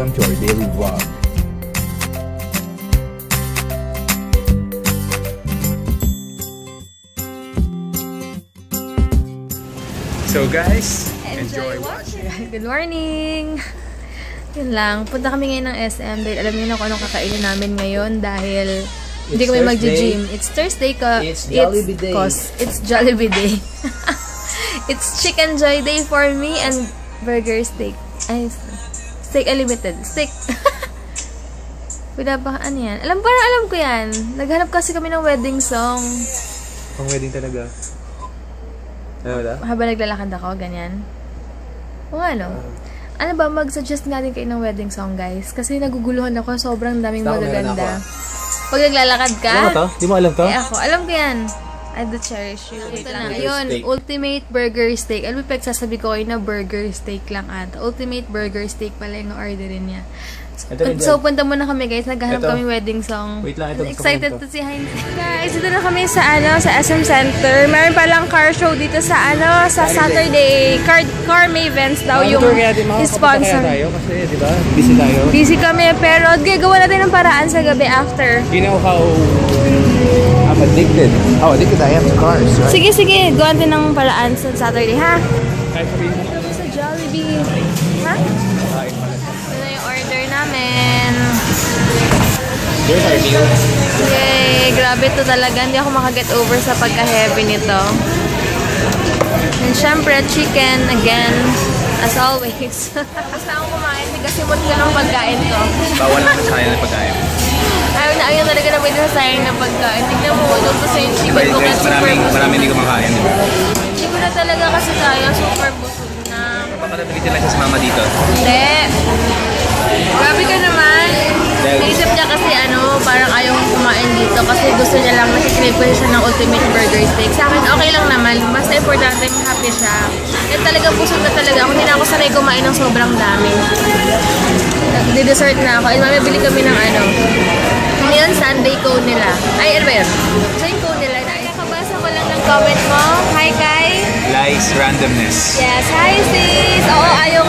welcome to our daily vlog. So guys, enjoy watching. Good morning! Yun lang, punta kami ngayon ng SM dahil alam niyo na kung anong kakainin namin ngayon dahil hindi kami mag-gym. It's Thursday ka. It's Jollibee Day. It's Jollibee Day. It's Chicken Joy Day for me and burger steak. Ay, steak unlimited. Steak. Ano yan? Parang alam ko yan. Naghanap kasi kami ng wedding song. Pang wedding talaga. Habang naglalakad ako, ganyan. O ano? Ano ba, mag-suggest natin kayo ng wedding song, guys? Kasi naguguluhan ako, sobrang daming magaganda. Pag naglalakad ka... Ano to? Di mo alam to? Eh ako, alam ko yan. I do cherish you. Ito na, yun, ultimate burger steak. Alam mo, sasabi ko kayo na burger steak lang at ultimate burger steak pala yung orderin niya. So, punta muna kami guys. Naghahanap kami wedding song. Wait lang, ito. Excited to si Heinz. Guys, dito na kami sa SM Center. Meron palang car show dito sa sa Saturday. Car May events daw yung sponsor. Kasi, di ba? Busy tayo. Busy kami, pero gagawa natin ng paraan sa gabi after. You know how I'm addicted. How addicted I am to cars, right? Sige. Gawa natin ng paraan sa Saturday, ha? Kahit sabihin mo. Ito sa Jollibee. Ha? Namin. There's our meal. Yay! Grabe to talaga. Hindi ako makaget over sa pagka-heavy nito. And syempre, chicken again. As always. Tapos na akong kumain. Nagasimot ka ng pagkain ko. Bawal lang sa sayang na pagkain. Ayaw talaga na pwede sa sayang na pagkain. Tignan mo, doon ko sa yung chicken ko. Marami hindi ko makain. Hindi ko na talaga kasi kaya. Super busog na. Papakalapitin lang siya sa mama dito. Hindi. Grabe ka naman. Naisip niya kasi parang ayaw kumain dito kasi gusto niya lang nakikrave ko siya ng ultimate burger steak. Sa akin, okay lang naman. Basta importante happy siya. Kaya talagang busog na talaga. Kung hindi na ako sanay kumain ng sobrang dami. Nagdi-dessert na ako. And mamibili kami ng Ngayon, Sunday cone nila. Ay, ano ba yun? Sunday cone nila. Nakakabasa ko lang ng comment mo. Hi, Kai. Lies randomness. Yes, hi sis! Oo, ayaw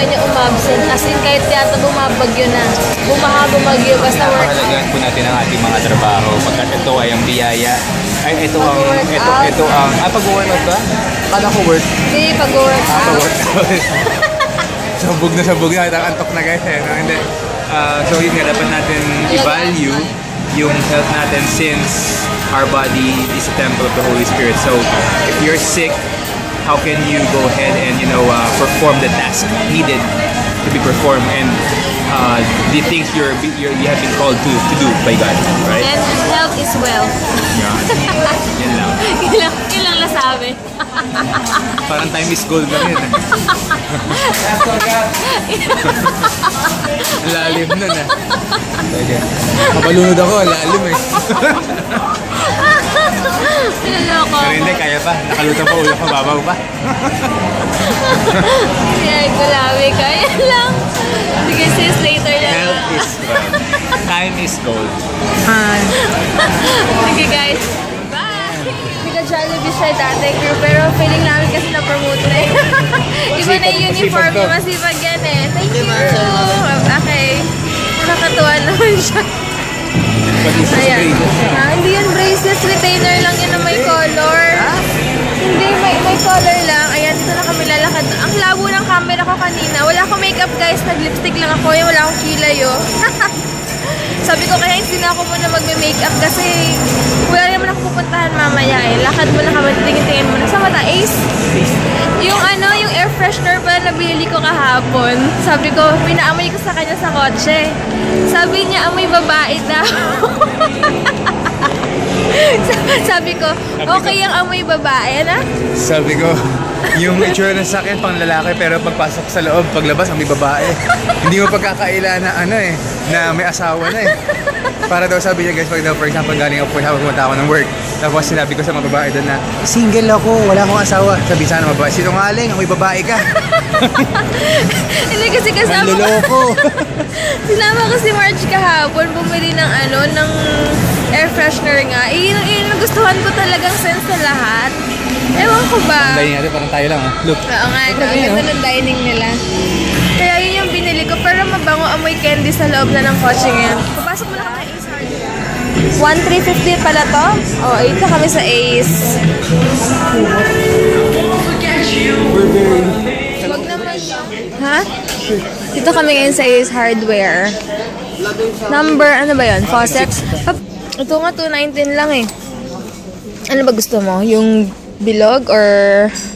niya umabsent. As in, kahit yata bumabagyo na. Bumagyo, basta work. Napakahalagaan po natin ang ating mga trabaho. Pagkat ito ay ang biyaya. Ay, ito ang, pag-workout ba? Kala ko work. Hindi, pag-workout. Sabog na. Antok na guys. Hindi. So yun nga, dapat natin i-value yung health natin since our body is a temple of the Holy Spirit. So if you're sick, how can you go ahead and perform the task needed to be performed and the things you have been called to do by God, right? And health is wealth. Yan lang. Yun lang nasabi. Parang time is gold lang yun. Lalim nun Mabalunod ako, lalim Niloloko. Pero hindi, kaya pa. Nakalutang pa ulo ko, babaw pa. Kaya gulawi, kaya lang. Sige sis, later na. Health is wealth. Time is gold. Sige guys. Bye! Nagka-Jollibee siya dati crew, pero feeling namin kasi na-promote na Iba na yung uniform niya, masipag yan Thank you! Okay. Nakakatuwa naman siya. Ayan. Hindi yan bracelets, retainer lang yan na may color. Hindi, may color lang. Ayan, dito na kami lalakad. Ang labo ng camera ko kanina. Wala akong makeup guys, nag-lipstick lang ako. Wala akong kilay Sabi ko kaya hindi na ako muna magme-makeup kasi wala naman ako pupuntahan mamaya Lakad mo na kami, tingin-tingin mo na. Sa mata, Ace? Yung air freshener pa na binili ko kahapon. Sabi ko, pinaamoy ko sa kanya sa kotse. Sabi niya, amoy babae daw. Sabi ko, okay ang amoy babae, Sabi ko, yung itsura ng sakyan pang lalaki pero pagpasok sa loob, paglabas, amoy babae. Hindi mo pagkakaila na na may asawa na Para daw sabi niya guys, pag daw for example galing ako pumunta ako ng work. Tapos sinabi ko sa mga babae doon na, single ako, wala akong asawa. Sabi sana mga babae, sinungaling, amoy babae ka. Hindi kasi kasama Manloloko. Sinama ko si Marge kahapon, bumili ng ng air freshener nga. Yun ang gustuhan ko talagang sense sa lahat. Ewan ko ba? Ang dining natin, parang tayo lang ha. Look. Oo nga, no? Ang ganda ng dining nila. Kaya yun yung binili ko, pero mabango amoy candy sa loob na ng kotse ngayon. Papasok mo na kami Ace Hardware. 1,350 pala to? Oo, ito kami sa Ace. Wag naman yun. Ha? Dito kami ngayon sa Ace Hardware. Number, ano ba yun? Faucets? Ito nga, 219 lang eh. Ano ba gusto mo? Yung bilog or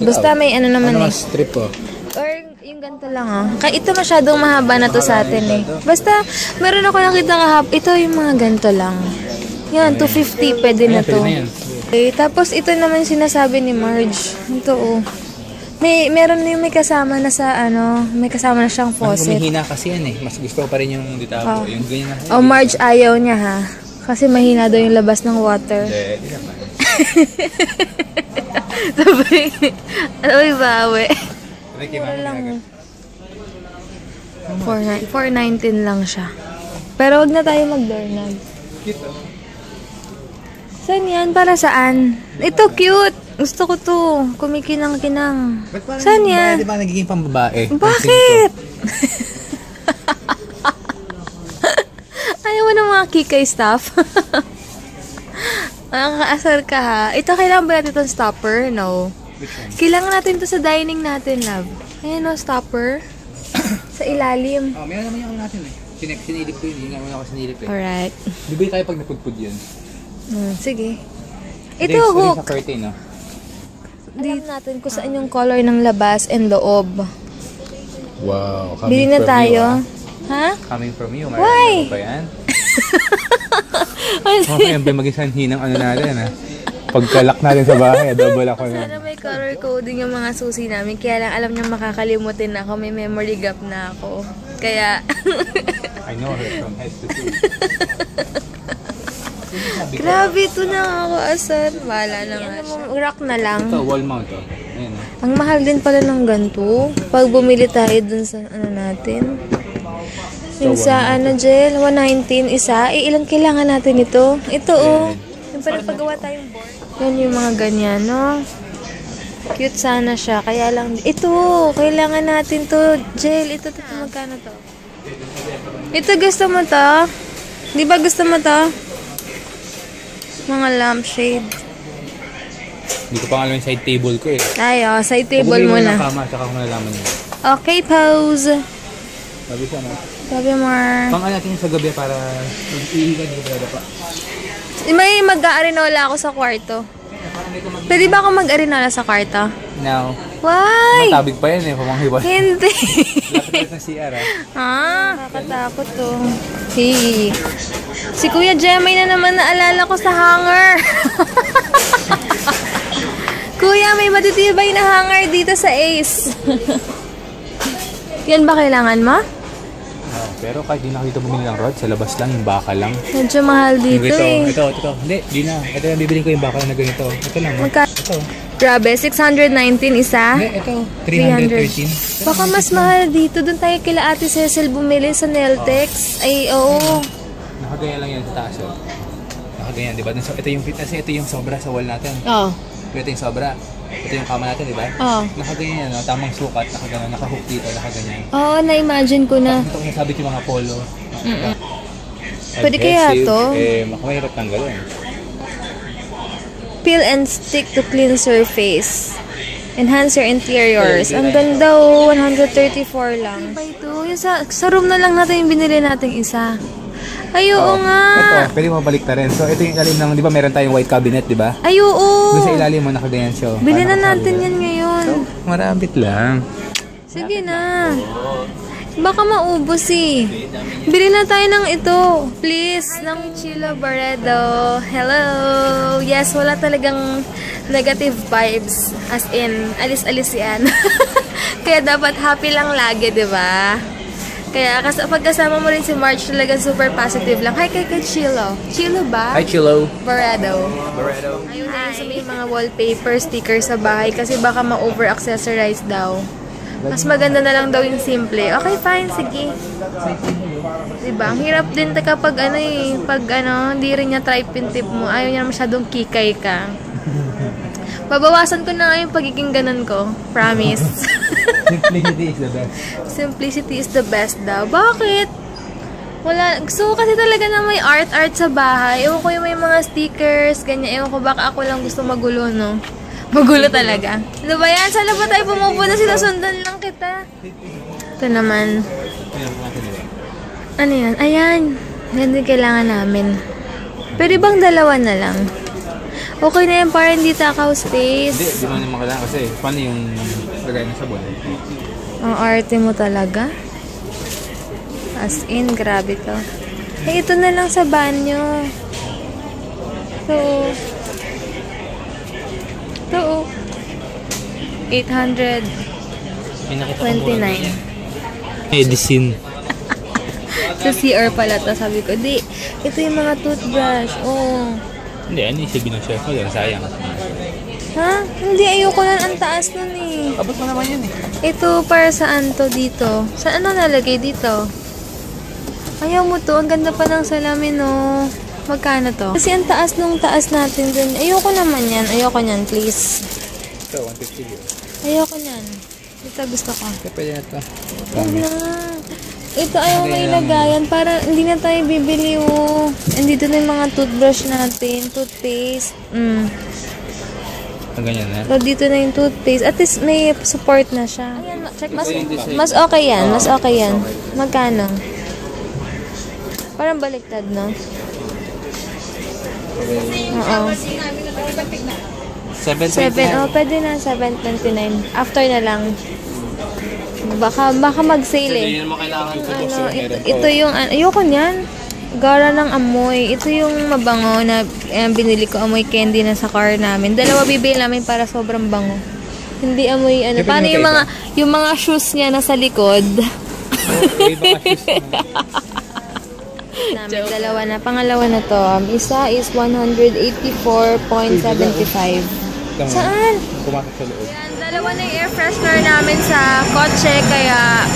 basta may ano naman ano eh. strip po? Or yung ganito lang ah. Kaya ito masyadong mahaba na to sa atin eh. Basta meron ako nakita kahap. Ito yung mga ganito lang. Yan, 250 pwede na to. Okay, tapos ito naman sinasabi ni Marge. Ito oh. Meron na yung may kasama na sa ano, may kasama na siyang faucet. Mas humihina kasi yan eh. Mas gusto ko pa rin yung ditabo. Yung ganyan na. Oh, Marge ayaw niya ha. Kasi mahina daw yung labas ng water. Hindi naman. Sabi, ano yung bawi? Mura lang. 419 lang siya. Pero wag na tayo mag-doorknob. Cute oh. Saan yan? Para saan? Ito cute! Gusto ko to. Kumikinang-kinang. Saan yan? Di ba nagiging pambabae? Bakit? Ayaw mo ng mga kikay stuff? Nakakaasar ka ha. Ito, kailangan ba natin itong stopper? No. Kailangan natin to sa dining natin, love. Ayan o, stopper. Sa ilalim. Oh, meron naman yung natin eh. Sinilip ko yun. Hindi naman ako sinilip eh. Alright. Bibili tayo pag napudpud yun. Sige. Ito, Ito hook. sa curtain, no? Alam natin kung saan yung color ng labas and loob. Wow. Bili na tayo. Ha? Coming from you. Why? Ba yan? Okay, yan ba maging sanhi ng ano natin, ha? Pagkalak natin sa bahay, double ako na. Sana may color coding yung mga susi namin. Kaya lang alam niyo makakalimutin na ako. May memory gap na ako. Kaya... I know her from head to toe. Grabe, ito na ako asar. Wala na nga siya. Rack na lang. Ito, wall mount, oh. Ayan, Ang mahal din pala ng ganito. Pag bumili tayo dun sa ano natin. Yung sa ano, Jel, 119 isa. Ilan kailangan natin ito? Ito, oh. Yung parang paggawa tayong board. Yan yung mga ganyan, no? Cute sana siya. Kaya lang, ito, kailangan natin to. Jel, ito, magkano to? Ito, gusto mo to? Di ba gusto mo to? Mga lampshade. Hindi ko pa alam yung side table ko eh. Ay, oh, side table mo muna. ng kama, tsaka ko nalaman yun. Okay, pose. Sabi siya, no? Sabi mo. Pang natin yung sa gabi para mag-iigan yung brada pa. May mag-aarinola ako sa kwarto. Pwede ba ako mag-arinola sa kwarto? Now, Why? matabig pa yan eh, pamanghiwa. Hindi. Lapit ng CR, ha? Nakakatakot to. Hey. Si Kuya Jemay na naman naalala ko sa hanger. Kuya, may matitibay na hanger dito sa Ace. Yan ba kailangan mo? Pero kahit di na dito bumili ng rod, sa labas lang, yung bakal lang. Medyo mahal dito eh. Ito. Hindi, di na. Ito yung bibilin ko yung bakal na ganito. Ito lang. Ito. Grabe, 619 isa. Hindi, ito. 313. Baka mas mahal dito. Doon tayo kila Ate Cecil bumili sa Neltex. Ay, oo. Nakaganyan lang yan sa taas. Nakaganyan, di ba? Ito yung sobra sa wall natin. Oo. Ito yung sobra. Ito yung kama natin, di ba? Oo. Nakaganyan yan, no? Tamang sukat, nakahook dito, nakaganyan. Oo, na-imagine ko na. Ito kung nasabit yung mga polo. Pwede kaya to? Makamahirap tanggalin. Peel and stick to clean surface. Enhance your interiors. Ang ganda, 134 lang. Iba ito. Yung sa room na lang natin yung binili nating isa. Ay, oo nga. Ito, pwede mo balik na rin. So, ito yung ilalim ng, di ba meron tayong white cabinet, di ba? Ay, oo. Doon sa ilalim mo, nakaganyan siya. Bili na natin yan ngayon. So, marabit lang. Sige na. Baka maubos eh. Bili na tayo ng ito. Please. Ng Chilo Barredo. Hello. Yes, wala talagang negative vibes. As in, alis-alis yan. Kaya dapat happy lang lagi, di ba? Kaya pagkasama mo rin si Marge, talagang super positive lang. Hi kay Chilo. Chilo ba? Hi, Chilo. Barredo. Ayun na yung sa may mga wallpaper, sticker sa bahay kasi baka ma-over-accessorize daw. Mas maganda na lang daw yung simple. Okay, fine. Sige. Diba? Ang hirap din kapag hindi rin niya try pin tip mo. Ayaw niya masyadong kikay ka. Babawasan ko na nga yung pagiging ganun ko. Promise. Simplicity is the best. Simplicity is the best daw. Bakit? Wala. Gusto ko kasi talaga na may art sa bahay. Ewan ko yung may mga stickers, ganyan. Ewan ko baka ako lang gusto magulo, no? Magulo talaga. Ano ba yan? Sana ba tayo pumupunta? Sinusundan lang kita. Ito naman. Ano yan? Ayan. Yan din kailangan namin. Pwede bang dalawa na lang? Okay na yan para hindi takaw space. Hindi, di mo naman kailangan kasi paano yung lagay ng sabon? Ang arte mo talaga. As in, grabe to. Eh, ito na lang sa banyo. So, ito, 829. Medicine. Sa CR pala to, sabi ko. Di, ito yung mga toothbrush. Oh. Hindi, ano yung sabi ng chef ko yan? Sayang. Ha? Hindi, ayoko na ang taas nun eh. Abot mo naman yun eh. Ito para saan to dito? Saan ano nalagay dito? Ayaw mo to. Ang ganda pa ng salamin, no? Magkano to? Kasi ang taas nung taas natin dun. Ayoko naman yan. Ayoko nyan, please. Ito, 150 yun. Ayoko nyan. Ito gusto ko. Ito pwede na ito. Huwag na. Ito ayaw may lagayan. Para hindi na tayo bibili, oh. Andito na yung mga toothbrush natin. Toothpaste. Ang ganyan na. So, dito na yung toothpaste. At least may support na siya. Ayan, check. Mas okay yan. Mas okay yan. Magkano? Parang baliktad, no? Oo. 7. Oh, pwede na. 7.29. After na lang. Baka mag-sale eh. Hindi naman kailangan ito. Ano, ito yung... Ayoko niyan. Gara ng amoy. Ito yung mabango na binili ko. Amoy candy na sa car namin. Dalawa bibili namin para sobrang bango. Hindi amoy ano. Paano yung mga shoes niya nasa likod? Namin, dalawa na. Pangalawa na to. Isa is 184.75. Saan? Pumatak sa loob. Yan, dalawa na yung air freshener namin sa kotse. Kaya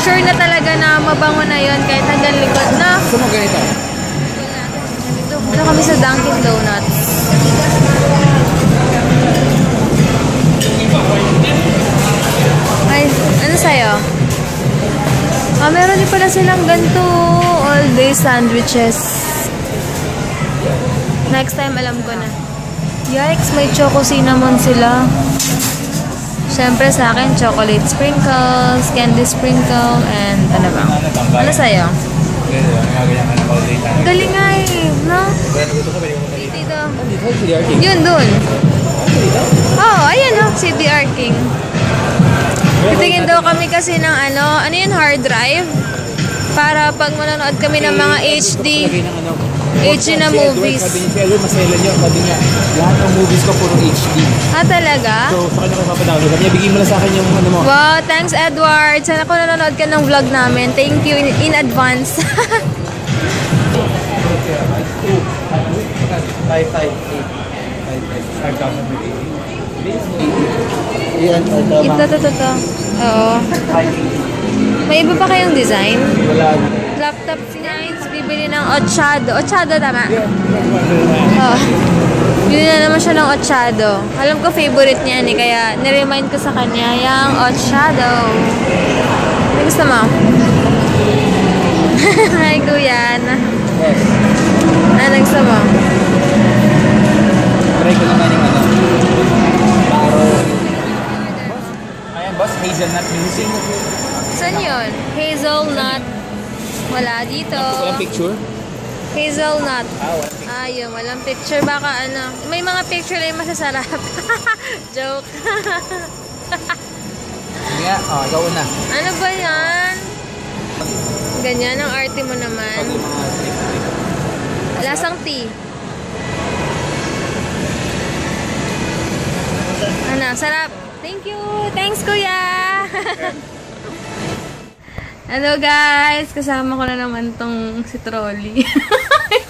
sure na talaga na mabango na yon kahit hanggang likod na. Gusto mo ganito? Dito kami sa Dunkin Donuts. Ay, ano sa'yo? Meron din pala silang ganito. All day sandwiches. Next time, alam ko na. Yikes, may choco cinnamon sila. Siyempre sa akin, chocolate sprinkles, candy sprinkle, and ano ba? Ano sa'yo? Galing nga eh, no? Dito. Yun, dun. Oh, ayan o, CDR King. Titingin daw kami kasi ng ano yun, hard drive? Para pag manonood kami ng mga HD na movies. Sabi niya, Elwood, masailan niyo. Sabi niya, lahat ng movies ko puro HD. Talaga? So, sa kanya ko ipapadownload. Sabi niya, bigyan mo na sa akin yung ano mo. Wow, thanks Edward. Sana kung nanonood ka ng vlog namin. Thank you in advance. 5,000. Ito. Oo. May iba pa kayong design? Wala. Laptop finance, bibili ng Ochado. Ochado, tama? Oo. Bili na naman siya ng Ochado. Alam ko favorite niya ni kaya niremind ko sa kanya yung Ochado. Ano gusto mo? Hi, Kuya. Ano gusto mo? Try ko naman yung ano. Ayan, boss, hazelnut missing. Saan yun? Hazelnut. Wala dito. Walang picture? Hazelnut. Walang picture. Ayun, walang picture. Baka ano. May mga picture na yung masasarap. Joke. Hindi nga, ikaw una. Ano ba yan? Ganyan ang arte mo naman. Pag yung mga Lasang tea. Ano, sarap. Thank you. Thanks, Kuya. Hello, guys. Kasama ko na naman tong si Trolley.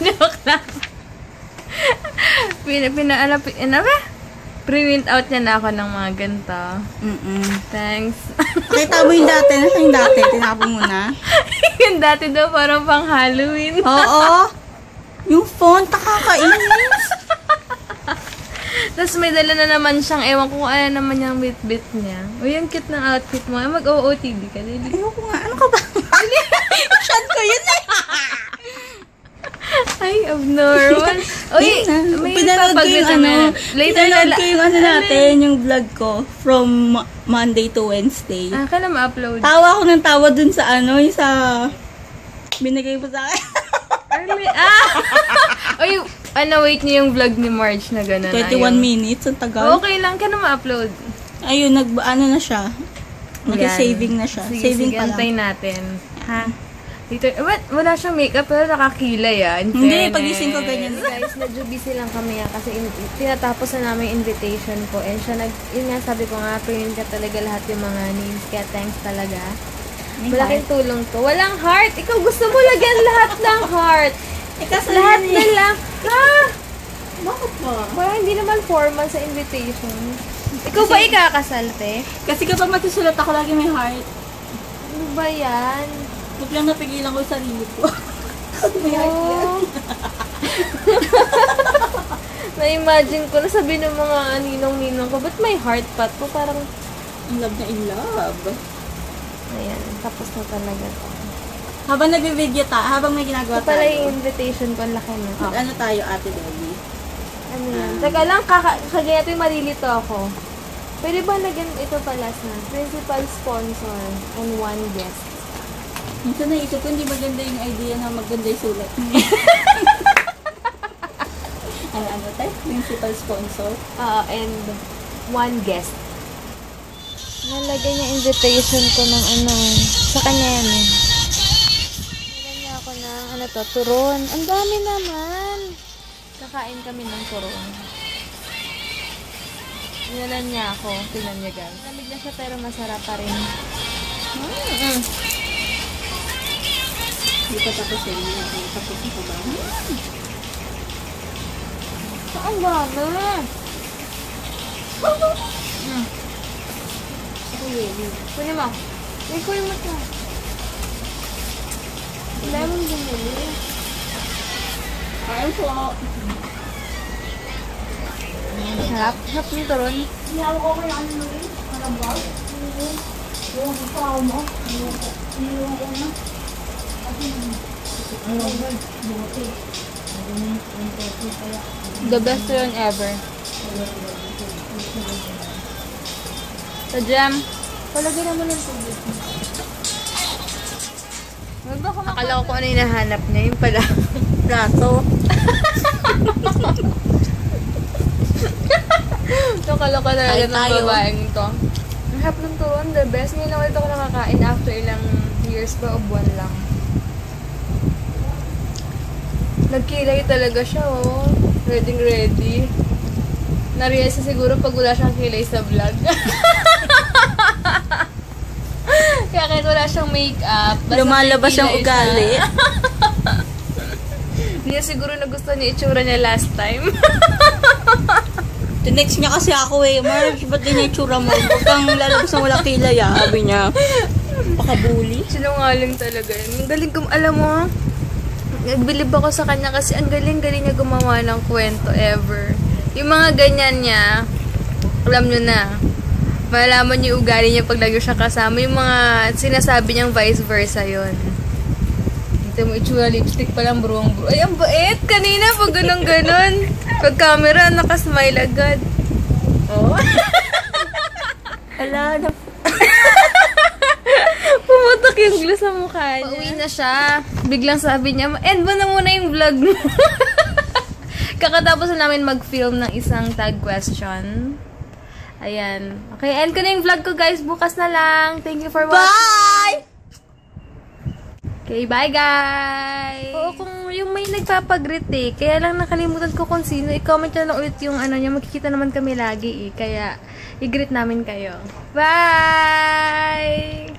Joke lang. Print out niya na ako ng mga ganito. Thanks. Nakita mo yung dati? Nasa yung dati? Tinapon mo na? Yung dati daw parang pang Halloween. Oo. Yung font, nakakainis. Tapos may dala na naman siyang, ewan ko kung ano naman yung bit-bit niya. O yung cute ng outfit mo. Mag-OOTD ka. Ayaw ko nga. Ano ka ba? Shot ko yun eh. Ay, abnormal. Uy, may pinanood ko yung ano. Later na Pinanood ko yung ano natin, yung vlog ko. From Monday to Wednesday. Ah, kailan ma-upload? Tawa ako ng tawa dun sa ano, yung sa... Binigay mo sa akin. Uy, wait niyo yung vlog ni Marge na gano'n. 21 minutes, ang tagal. Okay lang, kailan ma-upload? Ayun, ano na siya. Nag-saving na siya. Sige, Saving sige, pa lang. antayin natin. Ha? Dito, wala siyang makeup pero nakakilay Hindi, pagising ko ganyan. Guys, medyo busy lang kami kasi tinatapos na namin yung invitation ko. And siya yun nga sabi ko nga, print ka talaga lahat yung mga names. Kaya thanks talaga. Malaking tulong to. Walang heart. Ikaw gusto mo lagyan lahat ng heart. Lahat na lang. Ha? Bakit ba? Parang hindi naman formal sa invitation. Ikaw ba ikakasal, te? Kasi kapag matusulat ako, lagi may heart. Ano ba yan? Biglang napigilan ko yung sarili ko. May heart yan. Na-imagine ko na sabi ng mga ninong-ninong ko, ba't may heart pa to? Parang, In love na in love. ayan, tapos na talaga to. Habang nag-video habang may ginagawa Ito pala tayo. yung invitation ko, ang laki na. Ano tayo, Ate Debbie? Ano yan? Teka lang, kagaya ito yung malilito ako. Pwede ba lagyan ito pala na principal sponsor and one guest? Minsan naisip ko, hindi maganda yung idea na maganda yung sulat. ano tayo? Principal sponsor? And one guest. Nalagay niya invitation ko ng sa kanya yan eh. Nalagyan niya ako ng turon. Ang dami naman. Kakain kami ng turon. Nilalan niya ako. Tingnan niya guys. Lamig na siya pero masarap pa rin. Hindi pa tapos yun. Tapos na ba? Ang dami. Kunin mo. Kunin mo ito. Lemon bumili. Ayaw po. Sarap. Sarap ng turon. Ayaw ko kaya ano rin. Parang ba? Yung ikaw mo. Yung una. The best turon ever. Sa jam. Palagay naman ng tubig. Akala ko kung ano yung nahanap niya. Yung pala. Plato. Nakaloka talaga ng tayo. babaeng to. Ang harap ng turon, the best. Ngayon lang ulit ako nakakain after ilang years pa o buwan lang. Nagkilay talaga siya, oh. Ready. Na-realize siguro pag wala siyang kilay sa vlog. Kaya kahit wala siyang makeup, basta Lumalabas may yung kilay ugali. siya. Hindi niya siguro nagustuhan niya itsura niya last time. Tinext niya kasi ako eh, Marge, ba't ganyan yung tsura mo? Huwag kang lalabas ng walang kilay ah. Sabi niya, pakabuli. Sinungaling talaga yun. Ang galing alam mo, nagbilib ako sa kanya kasi ang galing-galing niya gumawa ng kwento ever. Yung mga ganyan niya, alam nyo na, malalaman niyo yung ugali niya pag lagi siya kasama. Yung mga sinasabi niyang vice versa yun. Ito mo itsura, lipstick pa lang, buruang-buru. Ay, ang bait! Kanina, pag ganun-ganon. Pag camera, nakasmile agad. Oh. Ala, Pumutok yung glue sa mukha niya. Pauwi na siya. Biglang sabi niya, end mo na muna yung vlog mo. Kakatapos na namin mag-film ng isang tag question. Ayan. Okay, end ko na yung vlog ko guys. Bukas na lang. Thank you for watching. bye! Okay, bye guys! Oo, kung yung may nagpapagreet eh. Kaya lang nakalimutan ko kung sino. I-comment nyo lang ulit yung ano niya. Magkikita naman kami lagi eh. Kaya i-greet namin kayo. Bye!